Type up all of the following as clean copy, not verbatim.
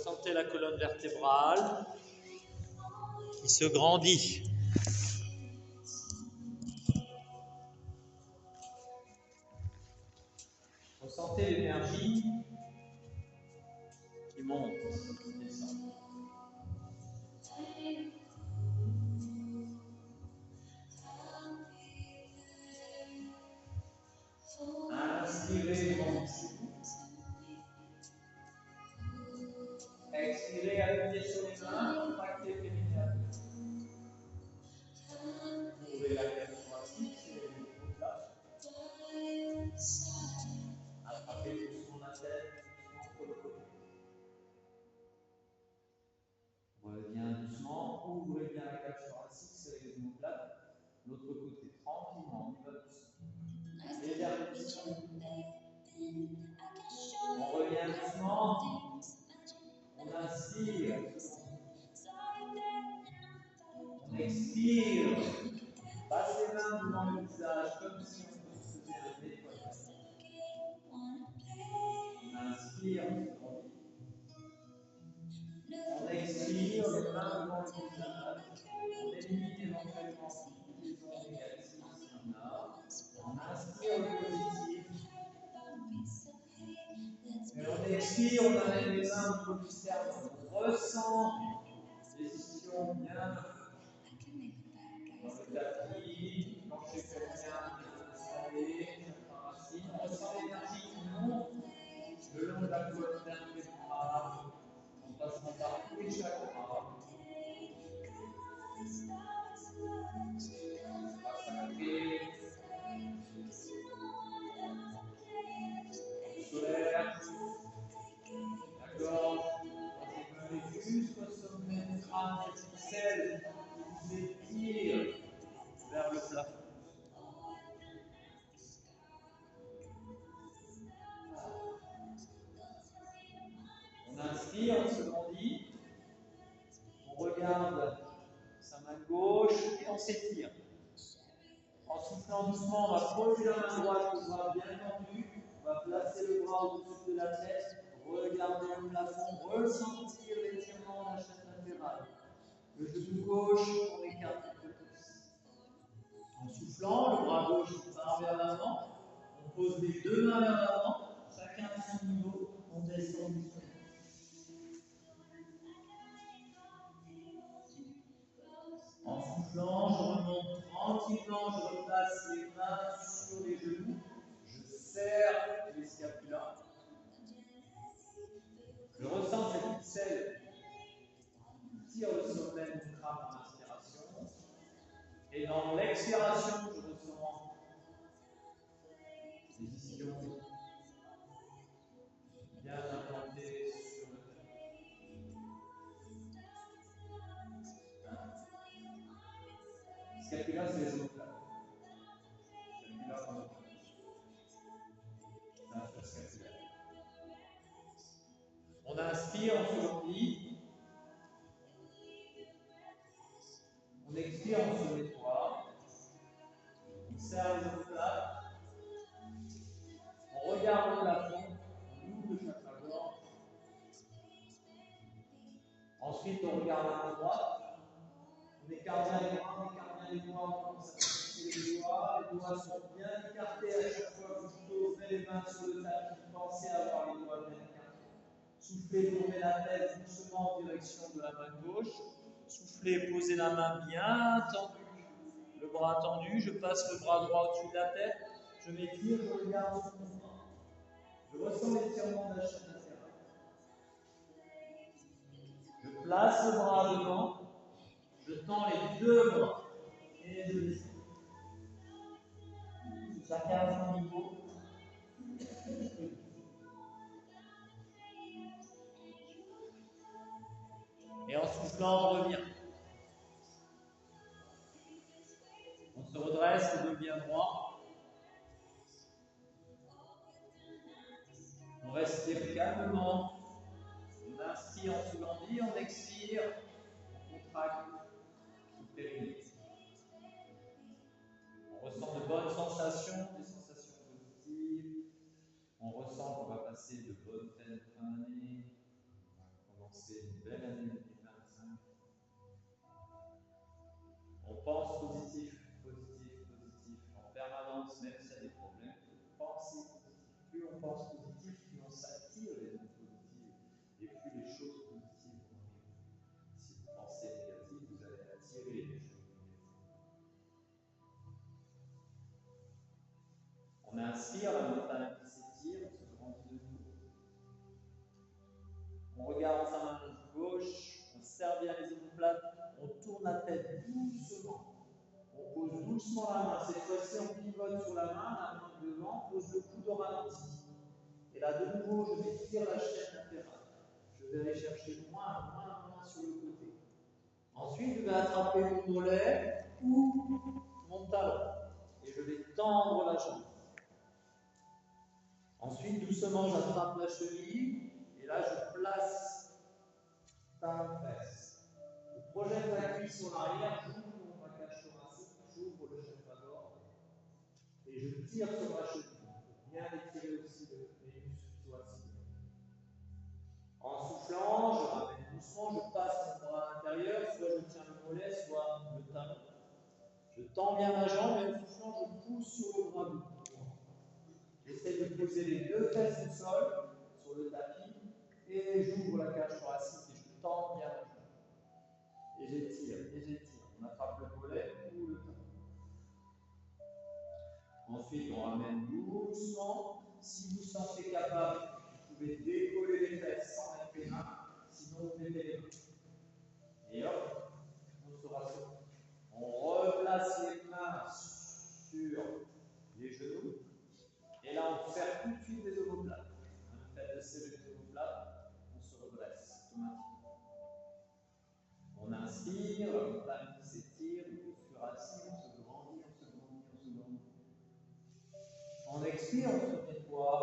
Ressentez la colonne vertébrale qui se grandit. Ressentez l'énergie qui monte, qui descend. Inspirez, montez. Expirez, appuyez sur les mains, contractez pénétralement. Ouvrez la cage thoracique, c'est le plat. Attrapez doucement la tête, entre le côté. Reviens doucement, ouvrez bien la cage thoracique, c'est les omoplates. L'autre côté, tranquillement, on y va doucement. Légère position. On revient doucement. On inspire. On expire. Passe les mains devant le visage comme si on faisait un nettoyage. On inspire. On expire les mains devant le visage. On élimine éventuellement toutes les ondes négatives si on a. On inspire le positif. Et on expire, on amène les mains au niveau du sternum. On ressent les ischions bien dans le tapis, plancher pelvien bien installé, chakra racine. On ressent l'énergie qui monte le long de la colonne vertébrale, en passant par tous les chakras. Solaire, la gorge, jusqu'au sommet du crâne, cette ficelle qui vous étire vers le plafond. On inspire, on se grandit, on regarde sa main gauche et on s'étire. En soufflant doucement, on va poser la main droite, le bras bien tendu, on va placer le bras au-dessus de la tête, regarder le plafond, ressentir l'étirement de la chaîne latérale. Le genou gauche, on écarte un peu plus. En soufflant, le bras gauche part vers l'avant, on pose les deux mains vers l'avant, chacun à son niveau, on descend doucement. En soufflant, je remonte tranquillement, je replace les mains sur les genoux, je serre les scapulas. Je ressens cette ficelle qui tire le sommet du crâne en inspiration. Et dans l'expiration, je ressens les ischions bien implantés sur le tapis. Scapula, c'est les omoplates. Scapula, omoplate. C'est un choix scapulaire. On inspire, on se replie. On expire, on se nettoie. On serre les omoplates. On regarde le plafond. On ouvre le chakra gorge. Ensuite, on regarde à la droite. On écarte bien les bras, on écarte bien les doigts, on commence à fixer les doigts sont bien écartés à chaque fois que vous posez les mains sur le tapis, pensez à avoir les doigts bien écartés. Soufflez, tournez la tête doucement en direction de la main gauche, soufflez, posez la main bien tendue, le bras tendu, je passe le bras droit au-dessus de la tête, je m'étire, je regarde ce mouvement, je ressens l'étirement de la chaîne latérale. Je place le bras devant. Je tends les deux bras et je descends. Chacun à son niveau. Et en soufflant, on revient. On se redresse, le dos bien droit. On respire calmement. On inspire, on se grandit, on expire, on contracte le périnée. On ressent de bonnes sensations, des sensations positives. On ressent qu'on va passer de bonnes fêtes fin d'année. On va commencer belle année 2025. On pense positif, positif, positif, en permanence, même s'il y a des problèmes. Pensez positif. Plus on pense positif, plus on s'attire les ondes positives et plus les choses positives vont arriver. Si vous pensez négatif, vous allez attirer les choses négatives. On inspire, la montagne qui s'étire, on se grandit de nouveau. On regarde sa main gauche, on serre bien les omoplates, on tourne la tête doucement. On pose doucement la main. Cette fois-ci, on pivote sur la main devant, pose le coude au ralenti. Et là, de nouveau, je m'étire la chaîne latérale. Je vais aller chercher moins sur le côté. Ensuite, je vais attraper mon mollet ou mon talon. Et je vais tendre la jambe. Ensuite, doucement, j'attrape la cheville. Et là, je place ta fesse. Je projette la cuisse sur l'arrière, j'ouvre mon braquage thoracique, j'ouvre le chakra-gorge. Et je tire sur ma cheville. Bien étirer aussi les muscles thoraciques. En soufflant, je ramène doucement, je passe mon bras à l'intérieur, soit je tiens le mollet, soit le talon. Je tends bien ma jambe et en soufflant, je pousse sur le bras droit. J'essaie de poser les deux fesses au sol, sur le tapis, et j'ouvre la cage thoracique et je tends bien ma jambe. Et j'étire, et j'étire. On attrape le mollet ou le talon. Ensuite, on ramène doucement. Si vous sentez capable, vous pouvez décoller les fesses sans mettre les mains, sinon vous mettez les mains. Et hop, on se rassure. On replace les mains sur les genoux. Et là, on serre tout de suite les omoplates. Le fait de serrer les omoplates, on se redresse automatiquement. On inspire, la montagne qui s'étire, on posture assis, on se grandit, on se grandit, on se grandit. On expire, on se nettoie.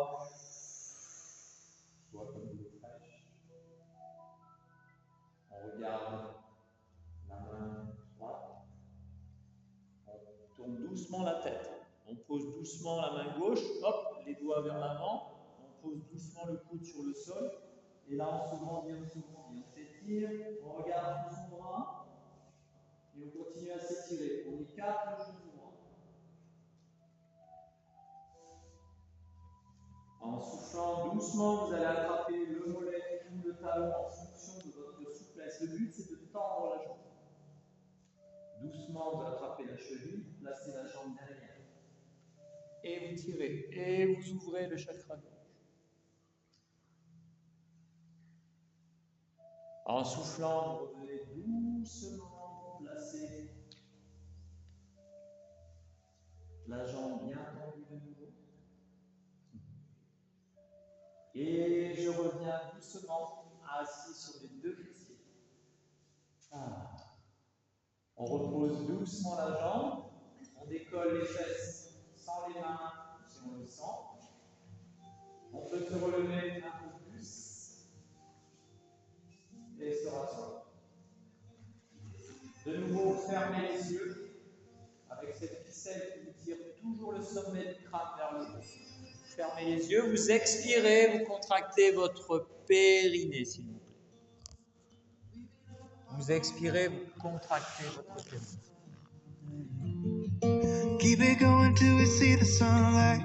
Soit comme de l'eau fraîche. On regarde la main droite. On tourne doucement la tête. On pose doucement la main gauche. Hop, les doigts vers l'avant. On pose doucement le coude sur le sol. Et là, on se grandit, on se grandit. On s'étire. On regarde son bras. Et on continue à s'étirer. On écarte le genou droit. En soufflant doucement, vous allez attraper le mollet ou le talon en fonction de votre souplesse. Le but, c'est de tendre la jambe. Doucement, vous attrapez la cheville, placez la jambe derrière. Et vous tirez. Et vous ouvrez le chakra-gorge. En soufflant, vous revenez doucement, placez la jambe bien tendue de nouveau. Et je reviens doucement assis sur les deux fessiers. On repose doucement la jambe. On décolle les fesses sans les mains si on le sent. On peut se relever un peu plus et se rasseoir. De nouveau, fermez les yeux avec cette ficelle qui vous tire toujours le sommet du crâne vers le haut. Fermez les yeux, vous expirez, vous contractez votre périnée, s'il vous plaît. Vous expirez, vous contractez votre périnée. Keep it going till we see the sunlight.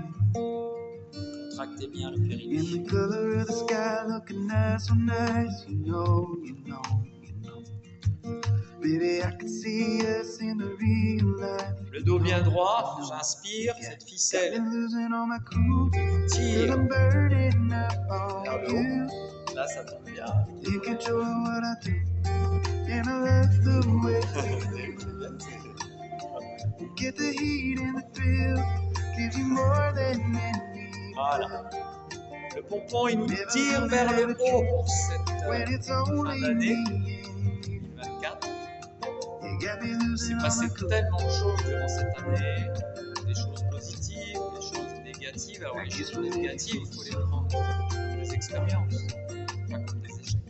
Contractez bien le périnée. In the color of the sky, looking nice, so nice. You know. Baby, I can see us in the real life. Le dos bien droit, j'inspire, cette ficelle tire vers le haut. Là, ça tombe bien. In control of what I do, and I love the way you get the heat and the thrill, give you more than any. Voilà. Le pompon, il nous tire vers le haut pour cette fin d'année 2024. Il s'est passé tellement de choses durant cette année, des choses positives, des choses négatives. Alors les choses négatives, il faut les prendre comme des expériences, pas comme des échecs.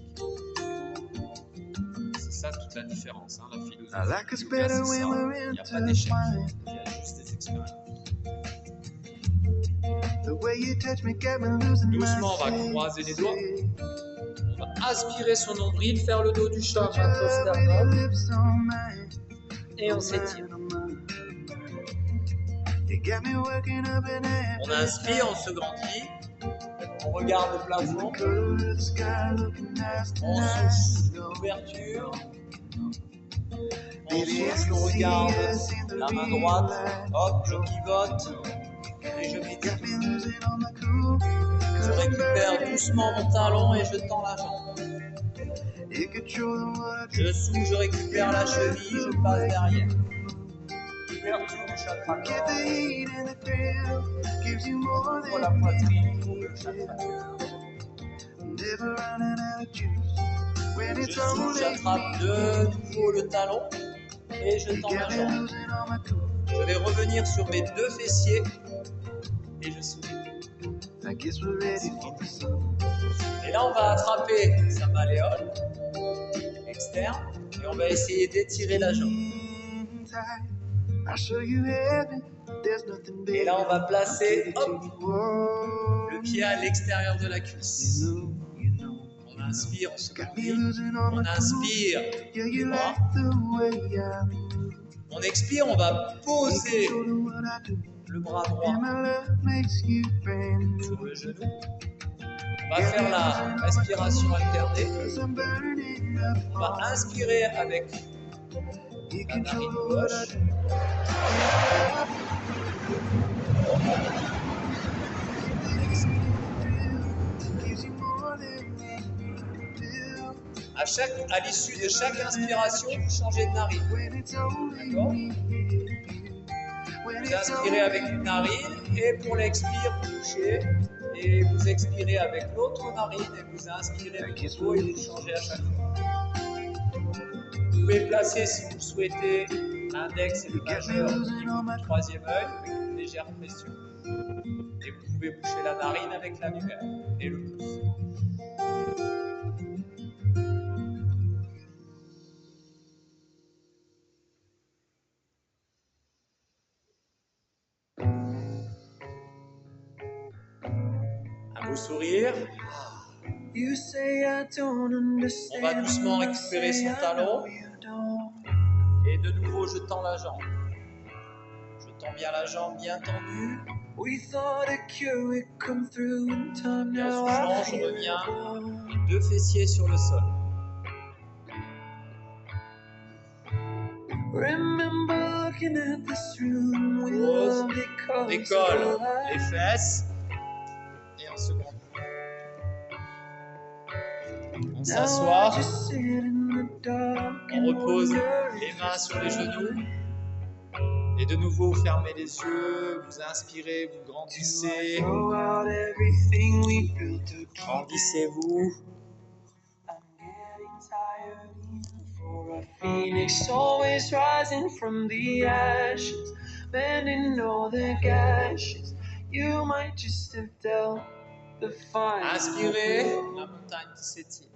C'est ça toute la différence, hein, la philosophie. C'est ça. Il n'y a pas d'échecs, il y a juste des expériences. Doucement, on va croiser les doigts. On va aspirer son nombril, faire le dos du chat, mettre au sternum, et on s'étire. On inspire, on se grandit, on regarde le plafond, on souffle, ouverture, on souffle, on regarde la main droite, hop, je pivote et je m'étire. Je récupère doucement mon talon et je tends la jambe. Je souffle, je récupère la cheville, je passe derrière. Ouverture du chakra corps. Ouvre la poitrine, ouvre le chakra corps. Je souffle, j'attrape de nouveau le talon et je tends la jambe. Je vais revenir sur mes deux fessiers et je souffle. Et là, on va attraper sa malléole externe et on va essayer d'étirer la jambe. Et là, on va placer hop, le pied à l'extérieur de la cuisse. On inspire, on se grandit. On inspire les bras. On expire, on va poser le bras droit sur le genou. On va faire la respiration alternée. On va inspirer avec la narine gauche. À l'issue de chaque inspiration, vous changez de narine. D'accord ? Vous inspirez avec une narine et pour l'expire, vous touchez. Et vous expirez avec l'autre narine et vous inspirez avec nouveau et vous changez à chaque fois. Vous pouvez placer, si vous le souhaitez, l'index et le majeur au niveau du troisième œil avec une légère pression. Et vous pouvez boucher la narine avec l'annulaire et le pouce. Un beau sourire. On va doucement récupérer son talon. Et de nouveau, je tends la jambe. Je tends bien la jambe, bien tendue. Et en soufflant, je reviens, deux fessiers sur le sol. Pose, on décolle les fesses et on se grandit. On s'assoit, on repose les mains sur les genoux et de nouveau vous fermez les yeux, vous inspirez, vous grandissez, grandissez-vous. Phoenix always rising from the ashes, bending all the gashes. You might just have dealt the fire. Inspirez, la montagne qui s'étire.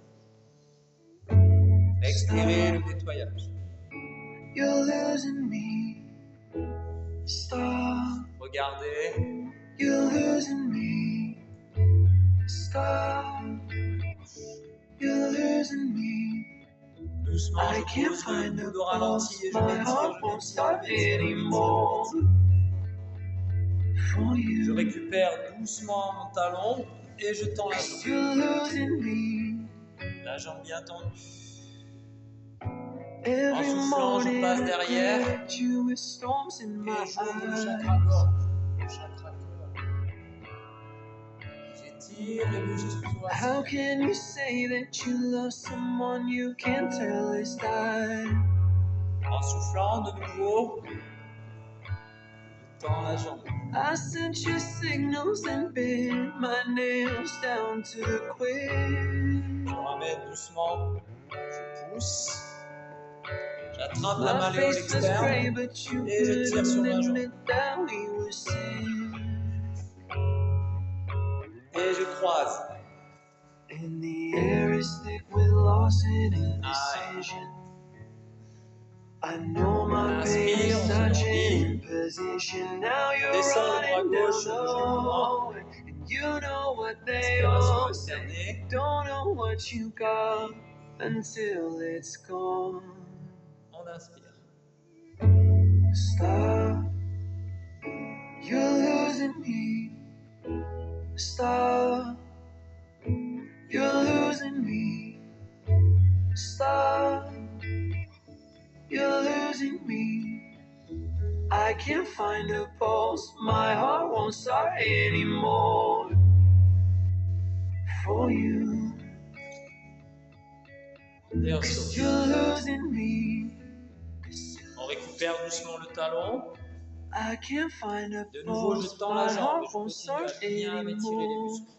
Expirez, le nettoyage. You're losing me. Stop. Regardez. You're losing me. Stop. You're losing me. Doucement, je pose le dos ralenti et je m'étire. Je récupère doucement mon talon et je tends la jambe. La jambe bien tendue. En soufflant, je passe derrière et j'ouvre le chakra gorge, le chakra cœur. J'étire et bouge jusqu'au racine. How can you say that you love someone you can't tell is that? En soufflant de nouveau, je tends la jambe. I sent you signals and bent my nails down to the quick. Je ramène doucement, je pousse. J'attrape la malléole externe et je tire sur ma jambe. Et je croise. I know my baby's touching your position. Now you're running down low. And you know what they all say. Don't know what you got until it's gone. On inspire. Stop. You're losing me. Stop. You're losing me. Stop. You're losing me. I can't find a pulse. My heart won't start anymore. For you. Et on saute. You're losing me. On récupère doucement le talon. I can't find a De nouveau, je pulse. tends la My jambe. heart Je won't continue à start bien étirer les anymore. muscles.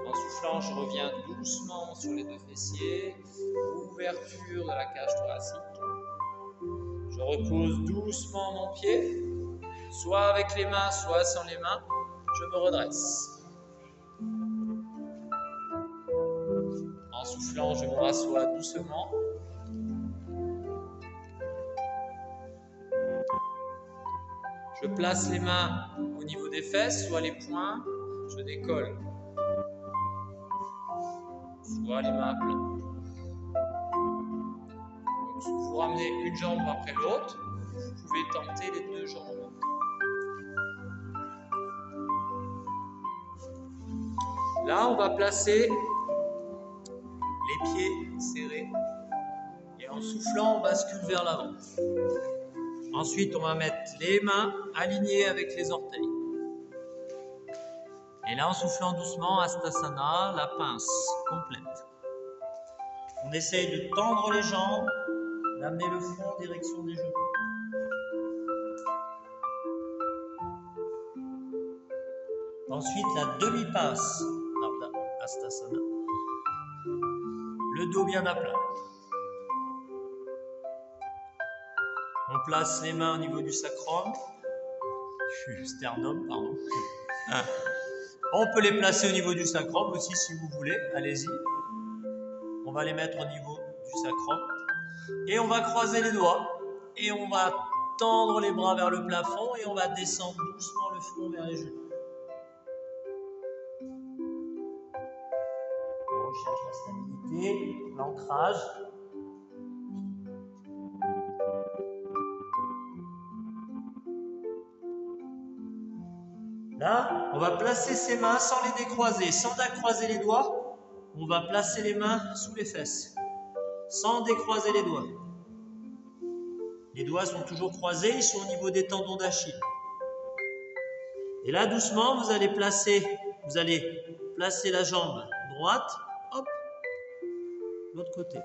En soufflant, je reviens doucement sur les deux fessiers. Ouverture de la cage thoracique. Je repose doucement mon pied, soit avec les mains, soit sans les mains. Je me redresse. En soufflant, je me rassois doucement. Je place les mains au niveau des fesses, soit les poings, je décolle. Soit les mains à plat. Donc, vous ramenez une jambe après l'autre. Vous pouvez tenter les deux jambes. Là, on va placer les pieds serrés. Et en soufflant, on bascule vers l'avant. Ensuite, on va mettre les mains alignées avec les orteils. Et là, en soufflant doucement, Hastasana, la pince complète. On essaye de tendre les jambes, d'amener le front en direction des genoux. Ensuite, la demi-pince, Hastasana. Le dos bien à plat. On place les mains au niveau du sacrum, sternum, pardon. On peut les placer au niveau du sacrum aussi si vous voulez, allez-y. On va les mettre au niveau du sacrum. Et on va croiser les doigts. Et on va tendre les bras vers le plafond et on va descendre doucement le front vers les genoux. On recherche la stabilité, l'ancrage. Là, on va placer ses mains sans les décroiser, sans décroiser les doigts. On va placer les mains sous les fesses, sans décroiser les doigts. Les doigts sont toujours croisés, ils sont au niveau des tendons d'Achille. Et là, doucement, vous allez placer la jambe droite, hop, l'autre côté.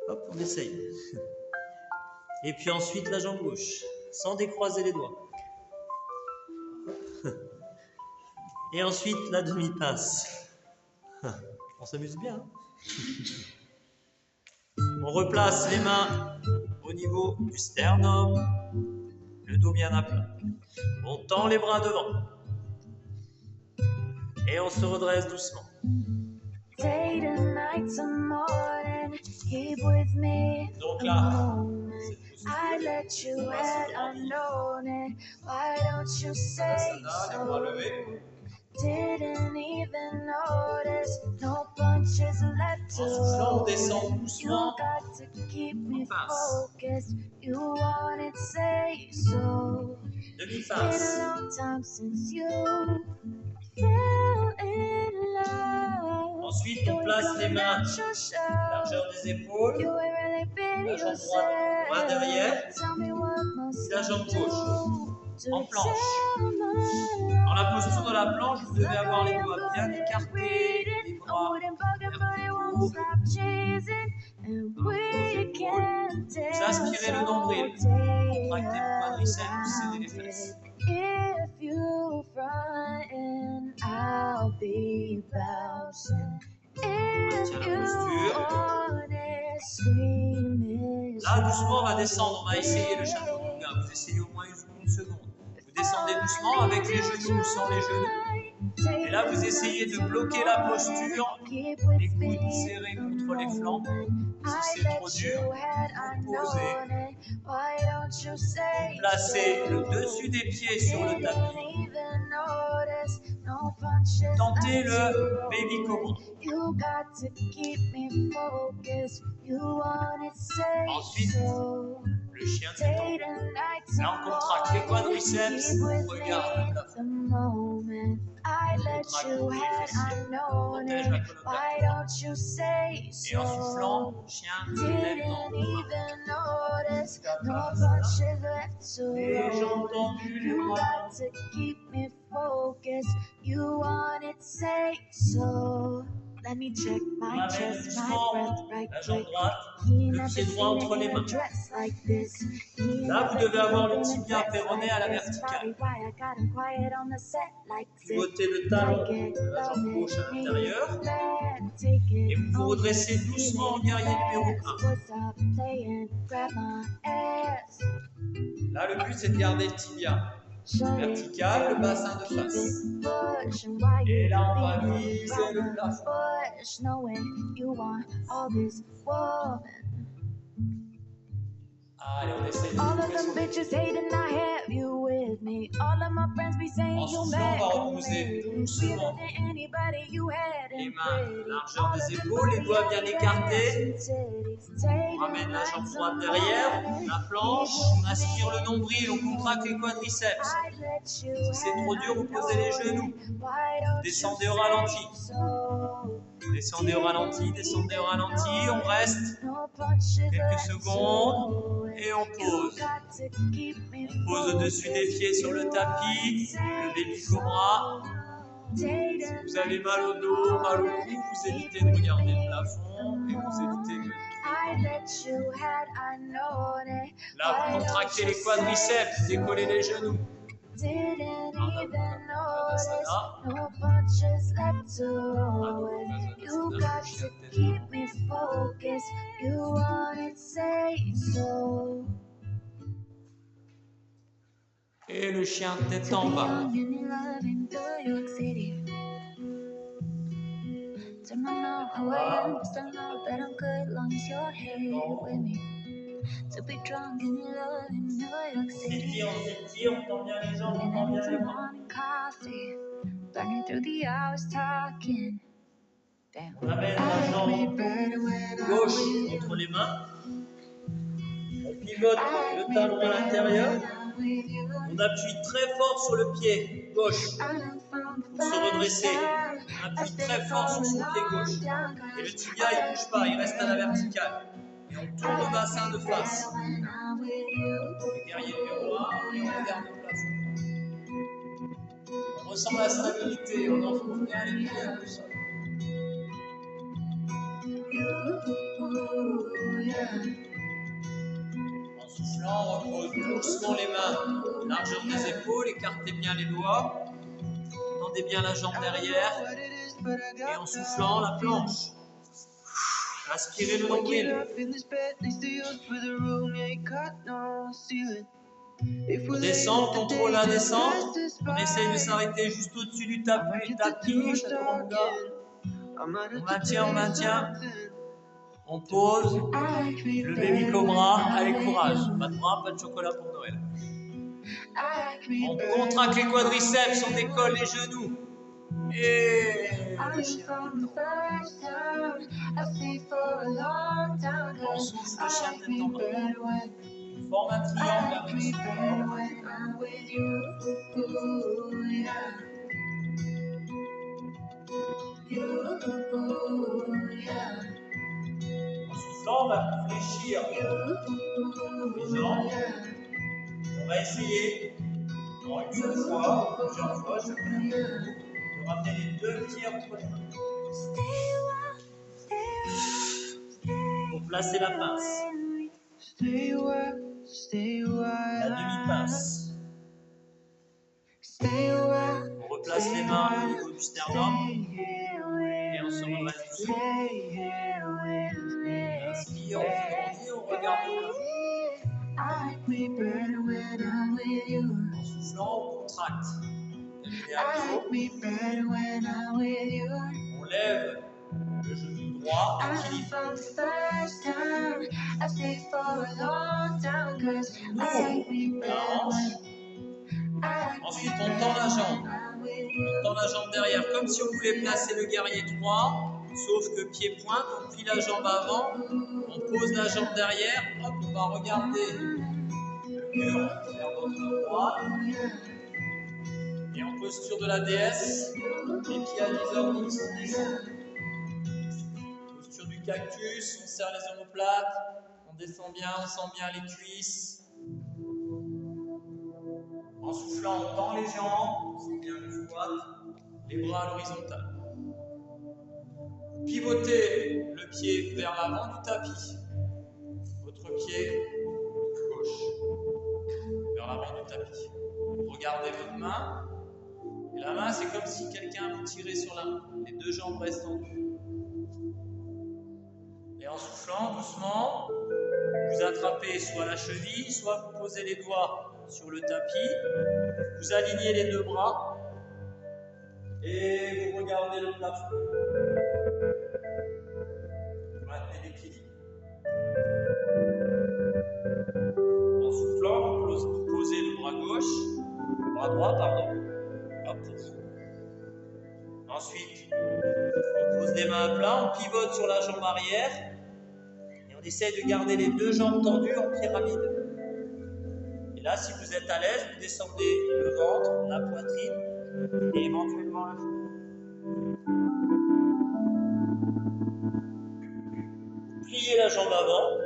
Hop, on essaye. Et puis ensuite, la jambe gauche, sans décroiser les doigts. Et ensuite, la demi-pince. On s'amuse bien. On replace les mains au niveau du sternum, le dos bien à plat. On tend les bras devant. Et on se redresse doucement. Donc là, I let you at unknown it. Why don't you say so? Didn't even notice. No punches left to on descend You doucement. got to keep me focused. You wanted say so. Been Demi-pince. a long time since you fell in love. Ensuite, on place les mains largeur des épaules. La jambe droite bras derrière. La jambe gauche en planche. Dans la posture de la planche, vous devez avoir les doigts bien écartés, les bras vers le haut. Vous aspirez le nombril, contractez le quadriceps, vous serrez les fesses. If you front, I'll be bouncing. Maintient la posture. Scream Là, doucement, on va descendre. On va essayer le chaturanga. Vous essayez au moins une seconde. Vous descendez doucement avec les genoux ou sans les genoux. Et là, vous essayez de bloquer la posture, les coudes serrés contre les flancs. Si c'est trop dur, vous posez. Vous placez le dessus des pieds sur le tapis. Tentez le baby cobra. Ensuite, le chien détend. Là, on contracte les quadriceps, on regarde le plafond. On contracte les fessiers, on protège la colonne vertébrale. Et en soufflant, chien détend. Les jambes tendues, les bras tendus. Let me check my On chest, amène my breath doucement right la jambe quick. droite, le pied droit entre les mains. Là, vous devez avoir le tibia péroné à la verticale. Pivotez le talon de la jambe gauche à l'intérieur. Et vous vous redressez doucement en guerrier numéro 1. Là, le but, c'est de garder le tibia vertical, le bassin de face. Et là, on va viser le plafond. Allez, on essaie de trouver en soufflant, on va reposer doucement les mains, largeur des épaules, les doigts bien écartés. On ramène la jambe droite derrière, la planche, on aspire le nombril, on contracte les quadriceps. Si c'est trop dur, vous posez les genoux. Descendez au ralenti. Descendez au ralenti, descendez au ralenti. On reste quelques secondes et on pose. On pose au-dessus des pieds sur le tapis, le baby cobra. Si vous avez mal au dos, mal au cou, vous évitez de regarder le plafond et vous évitez de... Là, vous contractez les quadriceps, décollez les genoux. Et le chien tête en bas. S'étire, on s'étire, on tend bien les jambes, on tend bien les bras. On amène la jambe gauche entre les mains. On pivote le talon à l'intérieur. On appuie très fort sur le pied gauche. Pour se redresser, on appuie très fort sur son pied gauche. Et le tibia, il ne bouge pas, il reste à la verticale. Et on tourne le bassin de face. Le guerrier numéro 1 et on regarde le plafond. On ressent la stabilité, on enfonce bien les pieds dans le sol. En soufflant, on repose doucement les mains, largeur des épaules, écartez bien les doigts, tendez bien la jambe derrière, et en soufflant, la planche. Aspirez le nombril. On descend, on contrôle la descente, on essaye de s'arrêter juste au-dessus du tapis, chaturanga. On maintient. On pose, le baby cobra, allez courage, pas de bras, pas de chocolat pour Noël. On contracte les quadriceps, on décolle les genoux. Et le chien on souffle, le chien tête en bas. On forme un triangle avec En soufflant, on va fléchir les jambes. On va essayer, une seule fois, plusieurs fois, de ramener les deux pieds entre les mains. Pour placer la pince. La demi-pince. On replace les mains au niveau du sternum et on se redresse doucement. Inspire, on grandit, on regarde le plafond. En soufflant, on contracte. Imaginez un dos. On lève le genou droit, équilibre. On ouvre la hanche. Ensuite, on tend la jambe. On tend la jambe derrière, comme si on voulait placer le guerrier droit, sauf que pied pointe, on plie la jambe avant, on pose la jambe derrière, hop, on va regarder le mur vers notre droite. Et en posture de la déesse, les pieds à l'isornis, on descend. Posture du cactus, on serre les omoplates, on descend bien, on sent bien les cuisses. En soufflant, on tend les jambes, on sent bien le squat, les bras à l'horizontale. Pivotez le pied vers l'avant du tapis. Votre pied gauche vers l'avant du tapis. Regardez votre main. Et la main, c'est comme si quelqu'un vous tirait sur la main. Les deux jambes restent tendues. Et en soufflant doucement, vous attrapez soit la cheville, soit vous posez les doigts sur le tapis. Vous alignez les deux bras et vous regardez le plafond. Vous maintenez l'équilibre. En soufflant, vous posez le bras gauche, bras droit, pardon. Hop. Ensuite, on pose les mains à plat, on pivote sur la jambe arrière et on essaie de garder les deux jambes tendues en pyramide. Et là, si vous êtes à l'aise, vous descendez le ventre, la poitrine et éventuellement le genou. Vous pliez la jambe avant,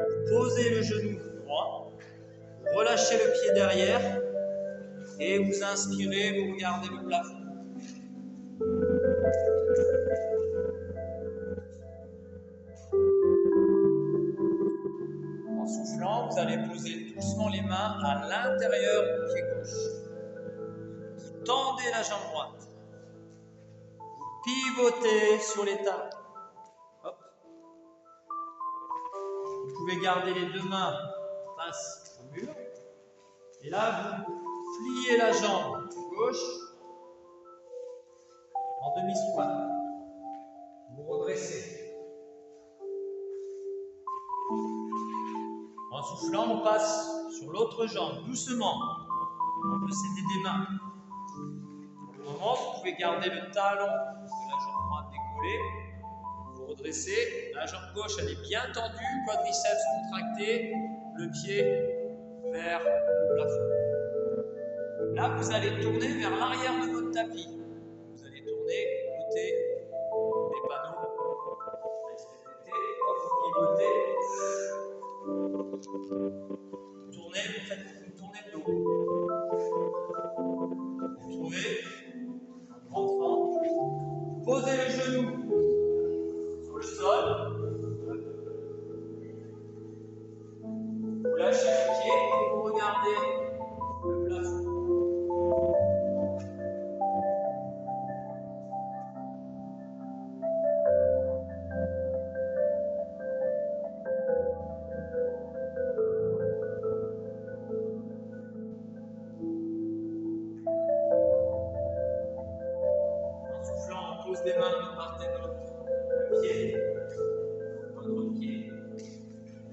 vous posez le genou droit, vous relâchez le pied derrière et vous inspirez, vous regardez le plafond. En soufflant, vous allez poser doucement les mains à l'intérieur du pied gauche. Vous tendez la jambe droite. Vous pivotez sur les talons. Hop. Vous pouvez garder les deux mains face au mur. Et là, vous pliez la jambe gauche en demi-squat. Vous redressez. En soufflant, on passe sur l'autre jambe, doucement. On peut s'aider des mains. Pour le moment, vous pouvez garder le talon de la jambe droite décollé. Vous redressez. La jambe gauche, elle est bien tendue, quadriceps contracté, le pied vers le plafond. Là, vous allez tourner vers l'arrière de votre tapis. Vous allez tourner côté des panneaux. Vous pivotez. Vous tournez, vous tournez de dos. Vous trouvez un grand ventre. Posez le genou sur le sol. Vous lâchez le pied et vous regardez le plafond. Des mains de part et d'autre, le pied, votre pied,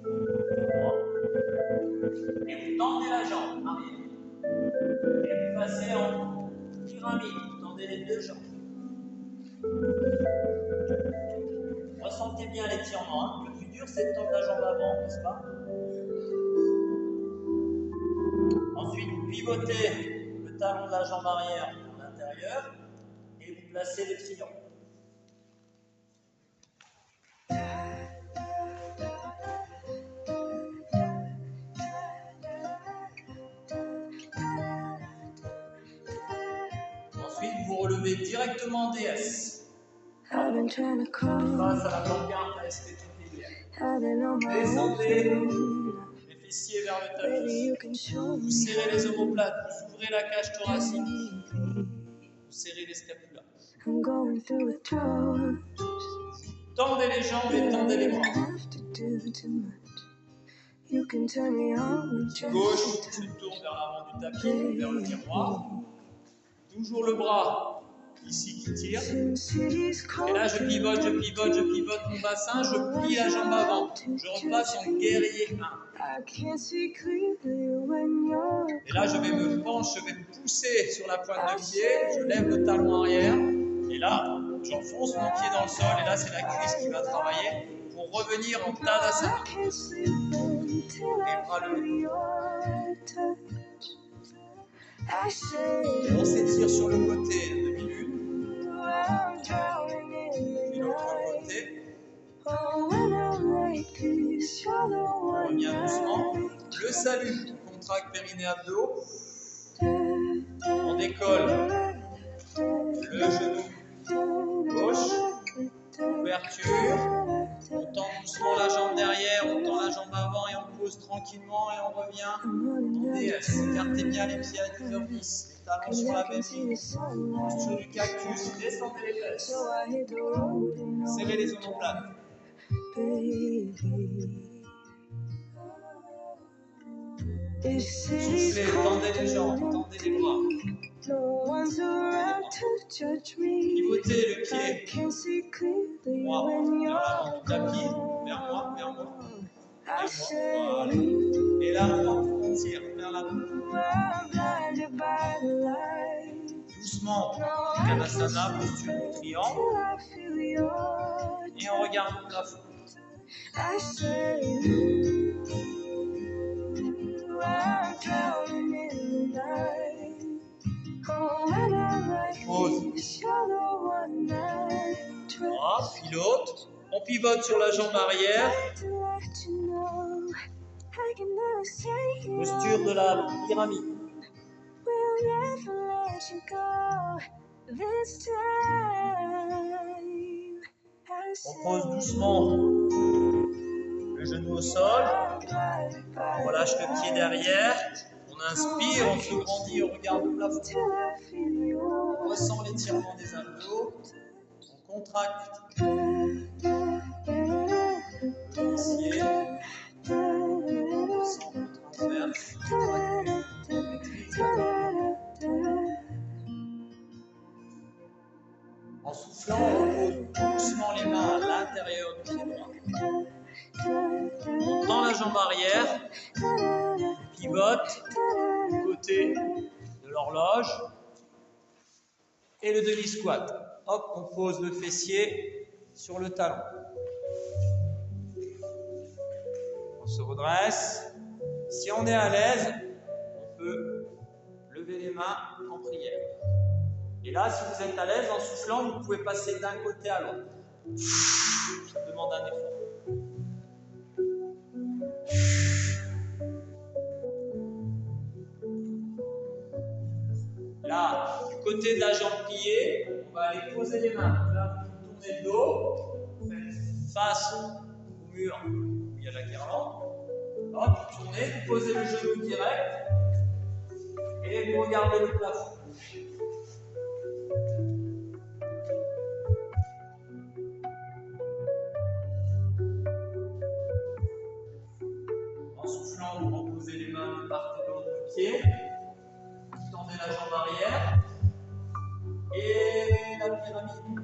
droit, et vous tendez la jambe arrière, et vous passez en pyramide, vous tendez les deux jambes. Ressentez bien l'étirement, le plus dur c'est de tendre la jambe avant, n'est-ce pas? Ensuite vous pivotez le talon de la jambe arrière vers l'intérieur, et vous placez le triangle. Ensuite, vous relevez directement en DS. Face à la pancarte à SPT. Descendez les fessiers vers le tapis. Vous serrez les omoplates, vous ouvrez la cage thoracique. Vous serrez les scapulas. Tendez les jambes et tendez les bras. Gauche se tourne vers l'avant du tapis, vers le miroir. toujours le bras ici qui tire. Et là, je pivote mon bassin, je plie la jambe avant. Je repasse en guerrier 1. Et là, je vais me pencher, je vais me pousser sur la pointe de pied, je lève le talon arrière. Et là, j'enfonce mon pied dans le sol. Et là, c'est la cuisse qui va travailler pour revenir en Tadasana. Et bras levés. On s'étire sur le côté 2 minutes. Puis l'autre côté. On revient doucement. Le salut. On contracte périnée abdos. On décolle le genou gauche. Ouverture. On tend doucement la jambe derrière, on tend la jambe avant et on pose tranquillement et on revient en DS. Écartez bien les pieds à 10h10, les talons sur la même ligne. Posture du cactus, descendez les fesses. Serrez les omoplates. Soufflez, tendez les jambes, tendez les bras. Pivotez le pied droit vers l'avant du tapis, vers moi. Voilà. Et là, on tire vers l'avant. Doucement, Tadasana, posture du triangle. Et on regarde le plafond. Pause. Voilà, puis l'autre. On pivote sur la jambe arrière. Posture de la pyramide. On pose doucement le genou au sol. On relâche le pied derrière. On inspire, on se grandit, on regarde le plafond. On ressent l'étirement des abdos. On contracte. Ici. On ressent le transverse. En soufflant, on pose doucement les mains à l'intérieur du pied droit. On tend la jambe arrière. On pivote du côté de l'horloge. Et le demi-squat. Hop, on pose le fessier sur le talon. On se redresse. Si on est à l'aise, on peut lever les mains en prière. Et là, si vous êtes à l'aise, en soufflant, vous pouvez passer d'un côté à l'autre. Ça demande un effort. Là, du côté de la jambe pliée, on va aller poser les mains. Là, vous tournez le dos, vous faites face au mur où il y a la guirlande. Hop, vous tournez, vous posez le genou direct et vous regardez le plafond. En soufflant, vous reposez les mains de part et d'autre du pied. Vous tendez la jambe arrière. Et la pyramide.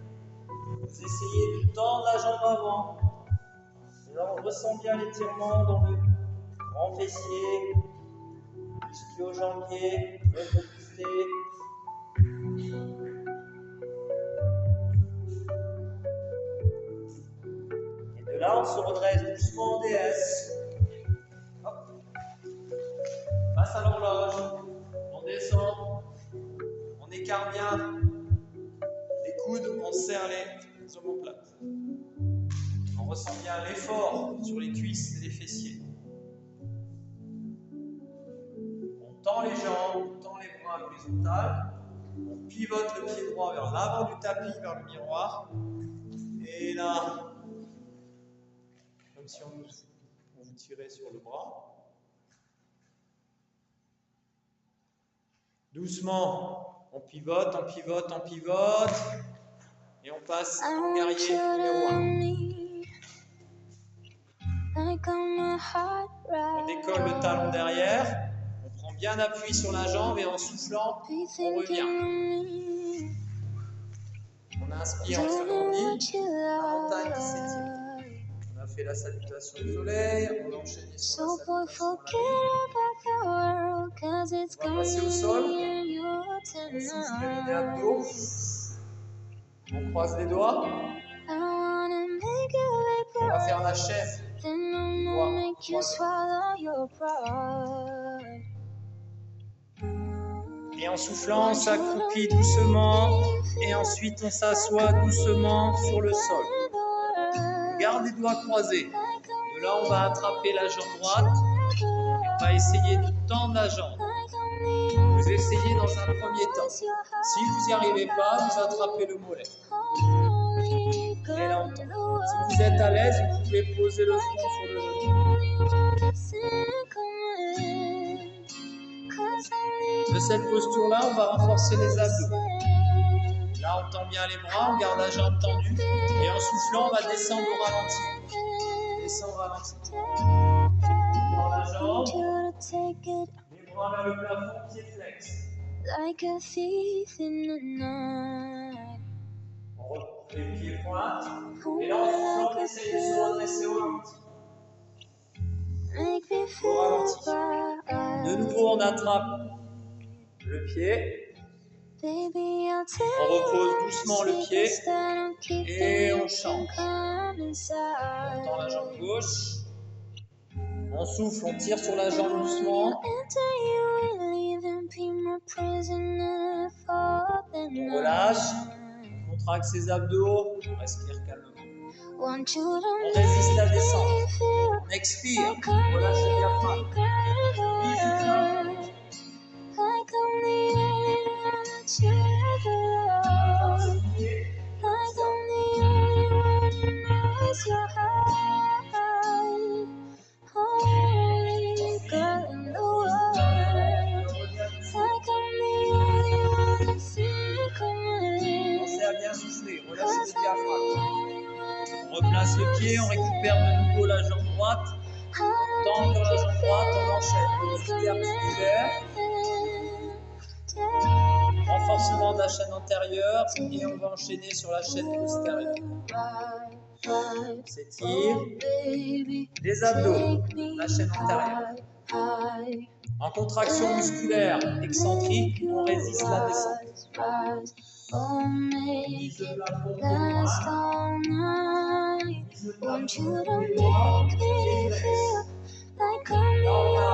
Vous essayez de tendre la jambe avant. Et là, on ressent bien l'étirement dans le grand fessier, ischio-jambier, le buffet. Et de là, on se redresse doucement en DS. Hop. Face à l'horloge. On descend. On écarte bien les coudes, on serre les omoplates. On ressent bien l'effort sur les cuisses et les fessiers. On tend les jambes, on tend les bras à l'horizontale. On pivote le pied droit vers l'avant du tapis, vers le miroir. Et là, comme si on vous tirait sur le bras. Doucement, on pivote, on pivote, on pivote. Et on passe en guerrier numéro 1. On décolle le talon derrière. On prend bien appuyé sur la jambe et en soufflant, on revient. On inspire, on s'agrandit, la montagne qui s'étire. On a fait la salutation au soleil, on va enchaîner sur la salutation à la lune. On va passer au sol, on souffle les abdos, on croise les doigts. On va faire la chaise, les doigts croisés. Et en soufflant, on s'accroupit doucement et ensuite on s'assoit doucement sur le sol. On garde les doigts croisés. De là, on va attraper la jambe droite et on va essayer de tendre la jambe. Vous essayez dans un premier temps. Si vous n'y arrivez pas, vous attrapez le mollet. Et là, on tend. Si vous êtes à l'aise, vous pouvez poser le front sur le genou. De cette posture-là, on va renforcer les abdos. Là, on tend bien les bras, on garde la jambe tendue. Et en soufflant, on va descendre au ralenti. Descendre au ralenti. Dans la jambe, les bras vers le plafond, pied flex. On reprend les pieds pointes. Et là, en soufflant, on essaye de se redresser au ralenti. Au ralenti. De nouveau, on attrape le pied. On repose doucement le pied et on change. On tend la jambe gauche. On souffle, on tire sur la jambe doucement. On relâche. On contracte ses abdos. On respire calmement. On résiste la descente. On expire. On relâche le diaphragme. Pensez à bien souffler, relâchez le diaphragme. On replace le pied, on récupère de nouveau la jambe droite. Tendre la jambe droite, on enchaîne. Mobilité articulaire. Renforcement de la chaîne antérieure et on va enchaîner sur la chaîne postérieure. On s'étire. Les abdos, la chaîne antérieure. En contraction musculaire excentrique, on résiste la descente. On vise le plafond de droite. Vise le plafond de droite. Et flex. Là, on va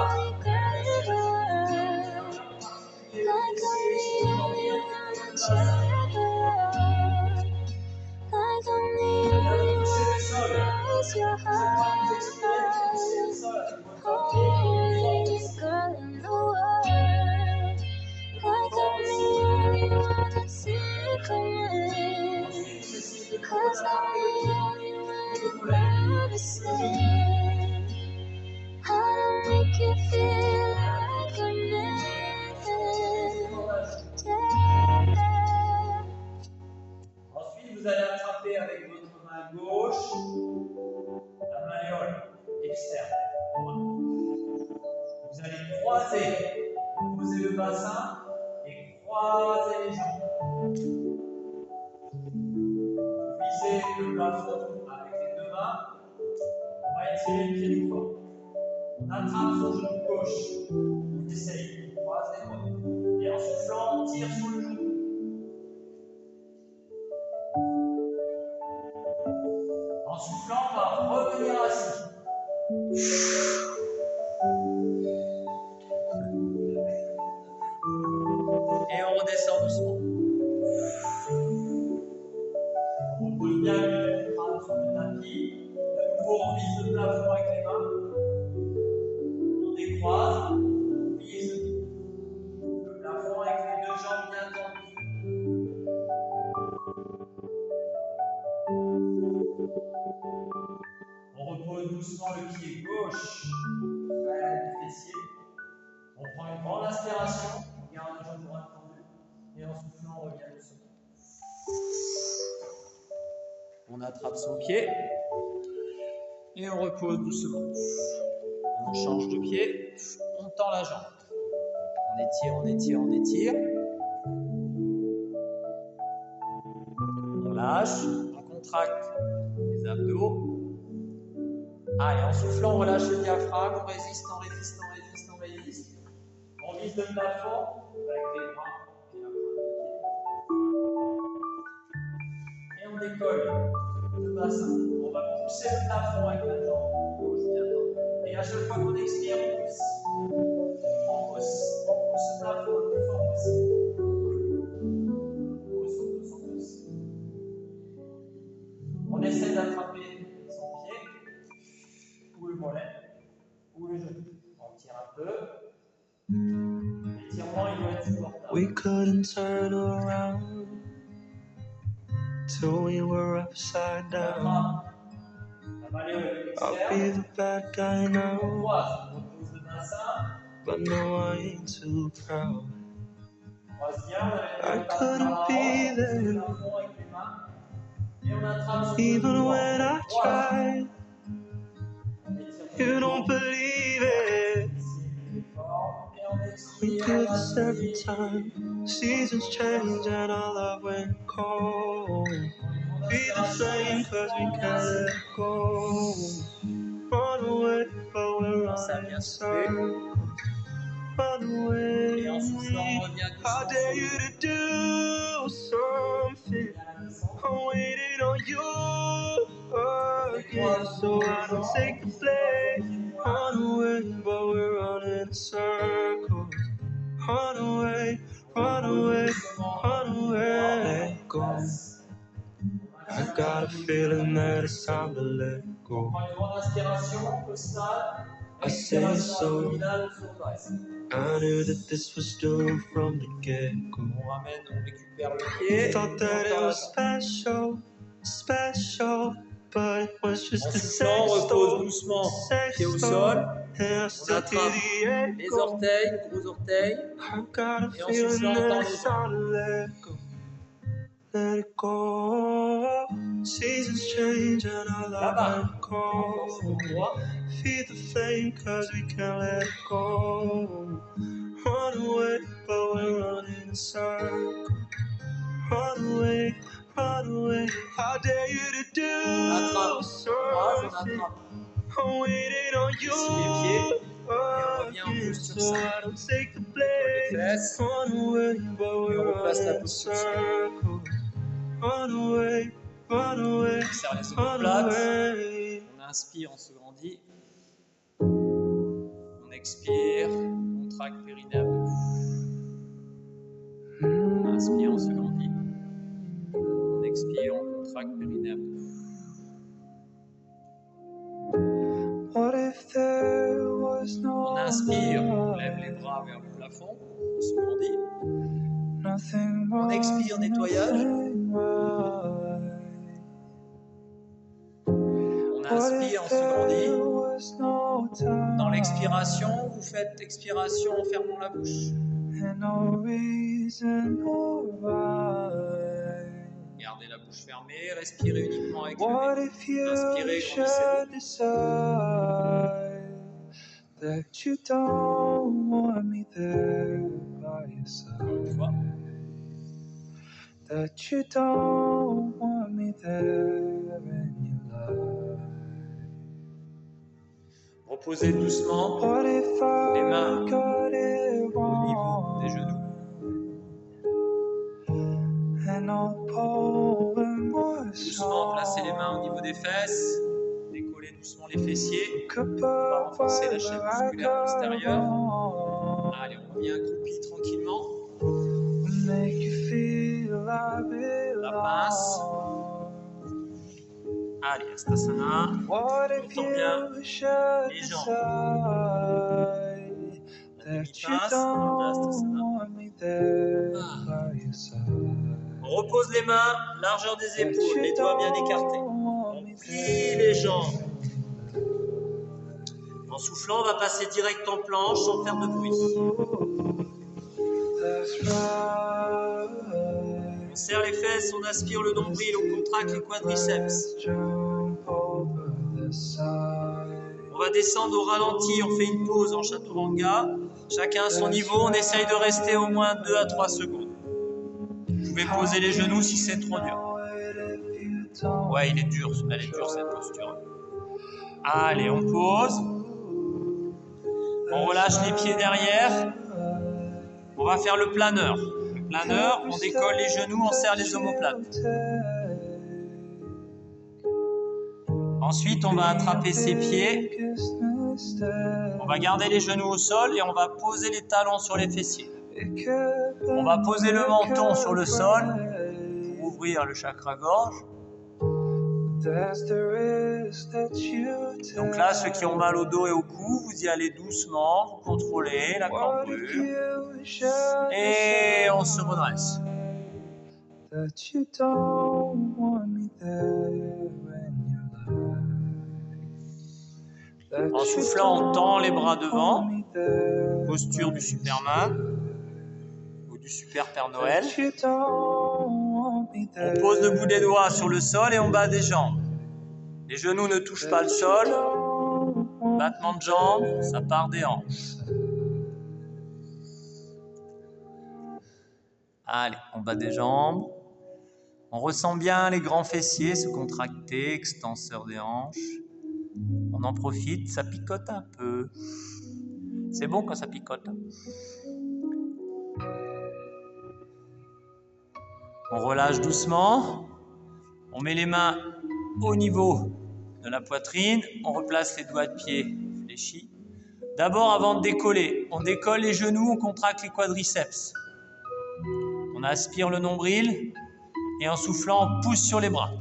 Ensuite, vous allez attraper avec votre main gauche la malléole externe. Vous allez croiser, poser le bassin et croiser les jambes. Vous visez le plafond avec les deux mains. On va étirer le pied du corps. On attrape son genou gauche. On essaye, on croise les bras. Et en soufflant, on tire sur le genou. En soufflant, on va revenir assis. Et on redescend doucement. On repose bien le crâne sur le tapis. De nouveau, on vise le plafond avec les mains. On décroise, on vise le plafond avec les deux jambes bien tendues. On repose doucement le pied gauche à du fessier. On prend une grande inspiration, on garde la jambe droite tendue et en soufflant, on revient doucement. On attrape son pied et on repose doucement. On change de pied, on tend la jambe. On étire, on étire, on étire. On lâche, on contracte les abdos. Allez, en soufflant, on relâche le diaphragme, on résiste, on résiste, on résiste, on résiste. On vise le plafond avec les bras et la pointe de pied. Et on décolle le bassin. On va pousser le plafond avec la jambe gauche bien droite. Et à chaque fois qu'on expire, on pousse. On pousse le plafond le plus fort possible. On pousse. On essaie d'attraper son pied, ou le mollet, ou le genou. On tire un peu. L'étirement, il doit être supportable. We couldn't turn around till we were upside down. I'll be the bad guy now, but no, I ain't too proud. I couldn't be there, even when I tried. You don't believe it. We do this every time. Seasons change and our love went cold. Be the same cause we can't let it go. Run away, but we're running in circles. Run away. How dare you to do something? I'm waiting on you again, so I don't take the blame. Run away, but we're running in circles. Run away, run away, run away. Let go. I got a feeling that it's time to let go. I say so. I knew that this was doomed from the get-go. Thought that it was special, special, but it was just a sex repose doll, doucement sex pied au doll. sol. And I On still attrape hear the les echo. orteils, le gros orteil. I got a Et en feeling soufflant, on that tend it's les time to let go. Let it go. Seasons change and our love Là-bas. went cold. Feed the flame cause we can't let it go. Run away, but we're running in circles. Run away, run away. How dare you to do something? I'm waiting on you again, so I don't take the blame. Run away, but we're running in circles. Run away, run away, Serre les run omoplates. away. On inspire, on se grandit. On expire, on contracte périnée. On inspire, on se grandit. On expire, on contracte périnée. What if there was no On inspire, on lève les bras vers le plafond. On se grandit. nothing On expire, nettoyage. On inspire, on se grandit. Dans l'expiration, vous faites expiration en fermant la bouche. Gardez la bouche fermée, respirez uniquement avec le nez. Inspirez, grandissez-vous. That you don't want me there by your side. Encore une fois. That you don't want me there in your life. Reposez doucement What if les I mains got it au niveau wrong? des genoux. And I'll pull when my Doucement, placez les mains au niveau des fesses. Décollez doucement les fessiers. On va renforcer la chaîne musculaire postérieure. Allez, on revient accroupi tranquillement. La pince. Allez, Astasana. On tend bien les jambes. La demi-pince, on revient à Astasana. On repose les mains, largeur des épaules, les doigts bien écartés. On plie les jambes. En soufflant, on va passer direct en planche sans faire de bruit. On serre les fesses, on aspire le nombril, on contracte les quadriceps. On va descendre au ralenti, on fait une pause en chaturanga. Chacun à son niveau, on essaye de rester au moins 2 à 3 secondes. Vous pouvez poser les genoux si c'est trop dur. Ouais, elle est dure cette posture. Allez, on pose. On relâche les pieds derrière. On va faire le planeur. Le planeur, on décolle les genoux, on serre les omoplates. Ensuite, on va attraper ses pieds. On va garder les genoux au sol et on va poser les talons sur les fessiers. On va poser le menton sur le sol pour ouvrir le chakra-gorge. Donc là, ceux qui ont mal au dos et au cou, vous y allez doucement, vous contrôlez la cambrure et on se redresse. En soufflant, on tend les bras devant, posture du Superman ou du Super Père Noël. On pose le bout des doigts sur le sol et on bat des jambes. Les genoux ne touchent pas le sol. Battement de jambes, ça part des hanches. Allez, on bat des jambes. On ressent bien les grands fessiers se contracter, extenseur des hanches. On en profite, ça picote un peu. C'est bon quand ça picote. On relâche doucement. On met les mains au niveau de la poitrine. On replace les doigts de pied fléchis. D'abord, avant de décoller, on décolle les genoux, on contracte les quadriceps. On aspire le nombril et en soufflant, on pousse sur les bras.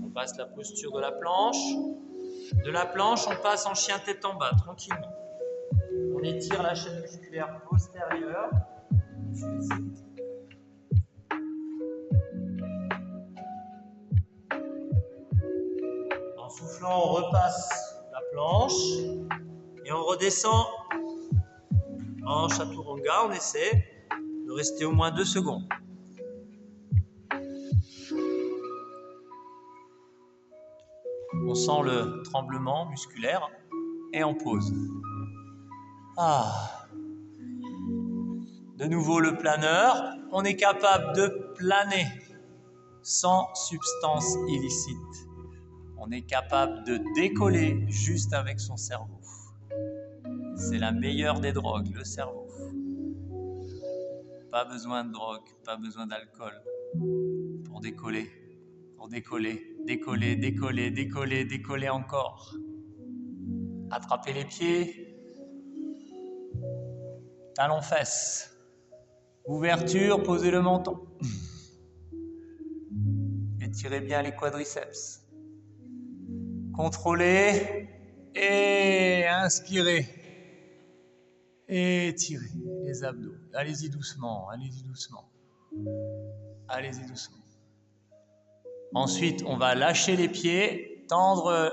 On passe la posture de la planche. De la planche, on passe en chien tête en bas, tranquillement. On étire la chaîne musculaire postérieure. En soufflant, on repasse la planche et on redescend en chaturanga. On essaie de rester au moins 2 secondes. On sent le tremblement musculaire et on pose. De nouveau le planeur. On est capable de planer sans substance illicite. On est capable de décoller juste avec son cerveau. C'est la meilleure des drogues, le cerveau. Pas besoin de drogue, pas besoin d'alcool pour décoller. Pour décoller, décoller, décoller, décoller, décoller encore. Attrapez les pieds. Talons-fesses. Ouverture, posez le menton. Étirez bien les quadriceps. Contrôlez et inspirez. Étirez les abdos. Allez-y doucement, allez-y doucement. Allez-y doucement. Ensuite, on va lâcher les pieds, tendre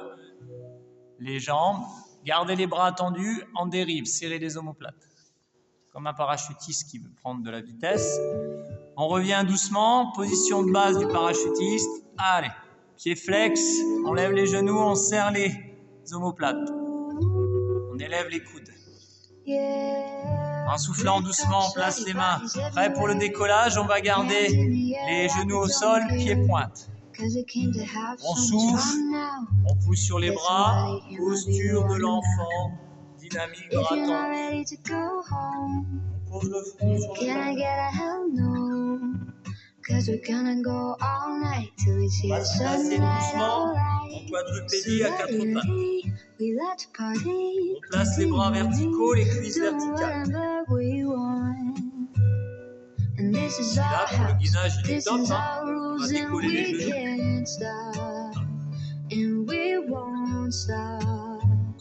les jambes, garder les bras tendus en dérive, serrer les omoplates. Comme un parachutiste qui veut prendre de la vitesse. On revient doucement, position de base du parachutiste. Allez, pied flex, on lève les genoux, on serre les omoplates. On élève les coudes. En soufflant doucement, on place les mains. Prêt pour le décollage, on va garder les genoux au sol, pieds pointe. On souffle, on pousse sur les bras, posture de l'enfant, dynamique bras tendus. On pose le front sur le bras. On va se placer doucement en quadrupédie à 4 pattes. On place les bras verticaux, les cuisses verticales. Là, pour le gainage, il est top. On va décoller les genoux.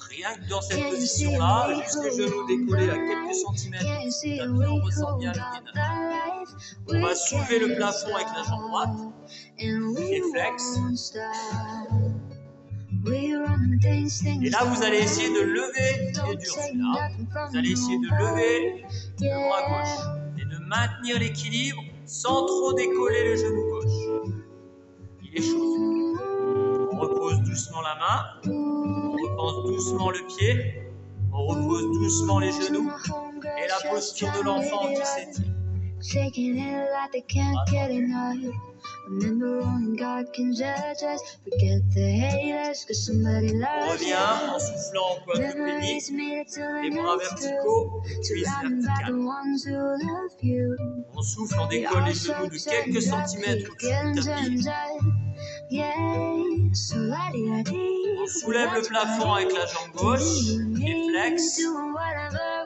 Rien que dans cette position-là, juste les genoux décollés à quelques centimètres du tapis, on ressent bien le gainage. On va soulever le plafond avec la jambe droite, pied flex. Et là, vous allez essayer de lever, c'est dur celui-là, vous allez essayer de lever le bras gauche et de maintenir l'équilibre sans trop décoller le genou gauche. Il est chaud. On repose doucement la main, on repose doucement le pied, on repose doucement les genoux et la posture de l'enfant qui s'étire. Shaking it like they can't get enough. Remember only God can judge us. Forget the haters, cause somebody On loves revient en us. soufflant en quadrupédie, les bras verticaux, les cuisses verticales. On souffle, on décolle les genoux de quelques centimètres au-dessus du tapis. On soulève le plafond avec la jambe gauche et flex.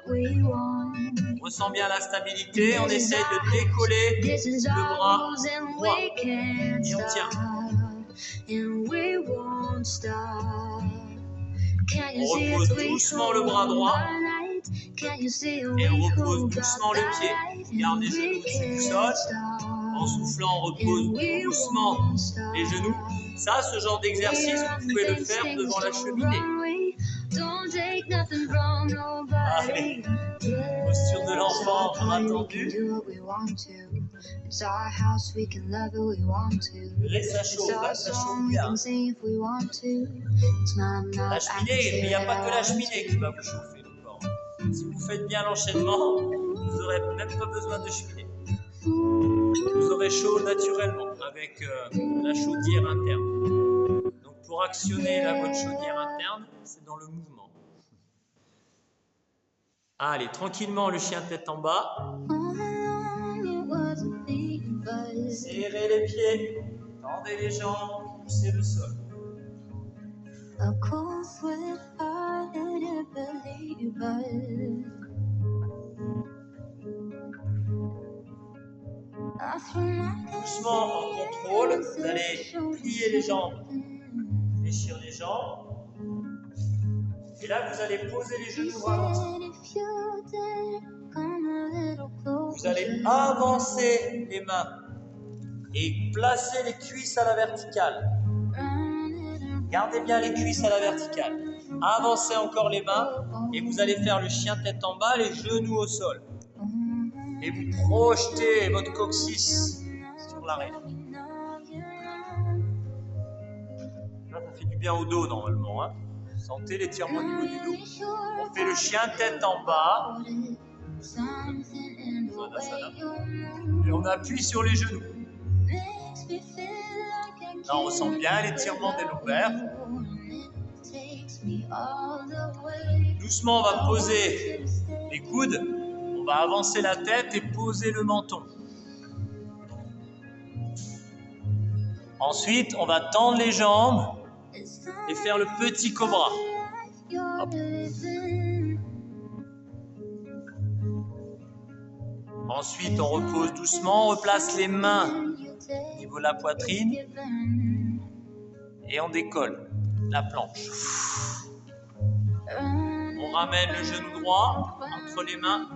On ressent bien la stabilité, on essaye de décoller le bras droit et on tient. On repose doucement le bras droit et on repose doucement le pied. On garde les genoux au-dessus du sol. En soufflant, on repose doucement les genoux. Ça, ce genre d'exercice, vous pouvez le faire devant la cheminée. Allez, posture de l'enfant attendue. Reste à chaud bien. La cheminée, mais il n'y a pas que la cheminée qui va vous chauffer le corps. Si vous faites bien l'enchaînement, vous n'aurez même pas besoin de cheminée. Vous aurez chaud naturellement avec la chaudière interne. Donc pour actionner votre chaudière interne, c'est dans le mouvement. Allez, tranquillement le chien tête en bas. Serrez les pieds, tendez les jambes, poussez le sol. Doucement, en contrôle, vous allez plier les jambes, fléchir les jambes. Et là, vous allez poser les genoux ralentis. Vous allez avancer les mains et placer les cuisses à la verticale. Gardez bien les cuisses à la verticale. Avancez encore les mains et vous allez faire le chien tête en bas, les genoux au sol. Et vous projetez votre coccyx sur l'arrêt. Là, ça fait du bien au dos normalement. Hein. Sentez l'étirement au niveau du dos. On fait le chien tête en bas. Et on appuie sur les genoux. Là, on ressent bien l'étirement des lombaires. Doucement, on va poser les coudes. On va avancer la tête et poser le menton. Ensuite, on va tendre les jambes et faire le petit cobra. Hop. Ensuite, on repose doucement, on replace les mains au niveau de la poitrine et on décolle la planche. On ramène le genou droit entre les mains,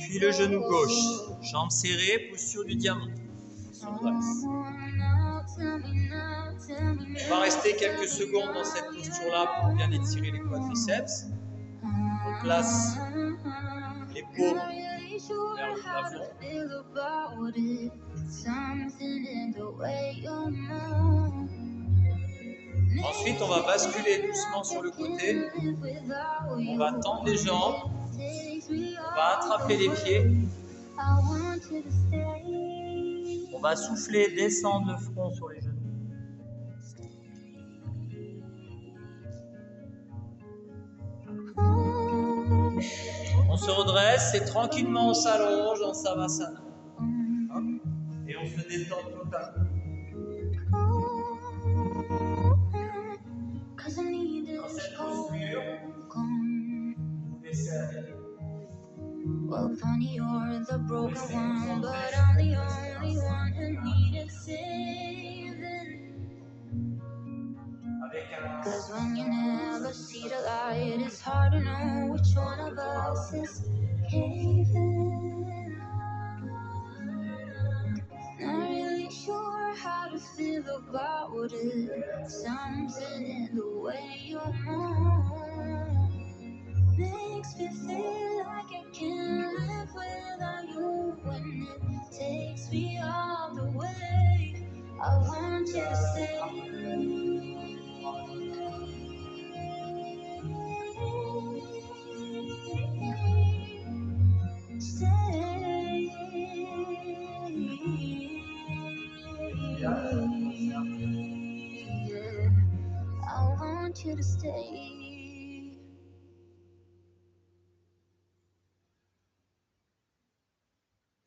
puis le genou gauche. Jambes serrées, posture du diamant. On va rester quelques secondes dans cette posture-là pour bien étirer les quadriceps. On place les paumes vers le plafond. Ensuite, on va basculer doucement sur le côté. On va tendre les jambes. On va attraper les pieds. On va souffler, descendre le front sur les genoux. On se redresse et tranquillement on s'allonge en Savasana. Et on se détend totalement. Dans cette posture, vous laissez aller. Well, funny, you're the broken one, but I'm the only one who needed saving. Cause when you never see the light, it's hard to know which one of us is caving. Not really sure how to feel about it. Something in the way you move makes me feel like I can't live without you. When it takes me all the way, I want you to stay. stay.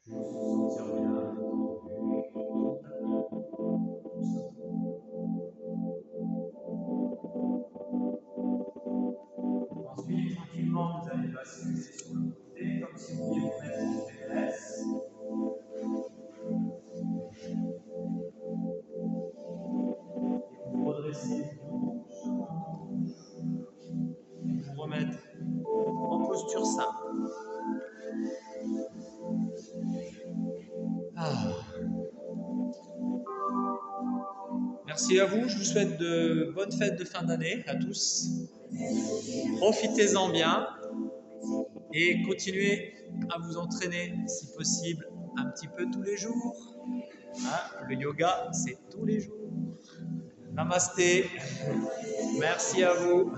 Juste se sentir bien, ensuite, tranquillement, vous allez basculer sur le côté, comme si vous vouliez vous mettre en faiblesse. Et vous redressez doucement. Et vous remettre en posture simple. Merci à vous, je vous souhaite de bonnes fêtes de fin d'année à tous. Profitez-en bien et continuez à vous entraîner si possible un petit peu tous les jours. Hein, le yoga, c'est tous les jours. Namasté, merci à vous.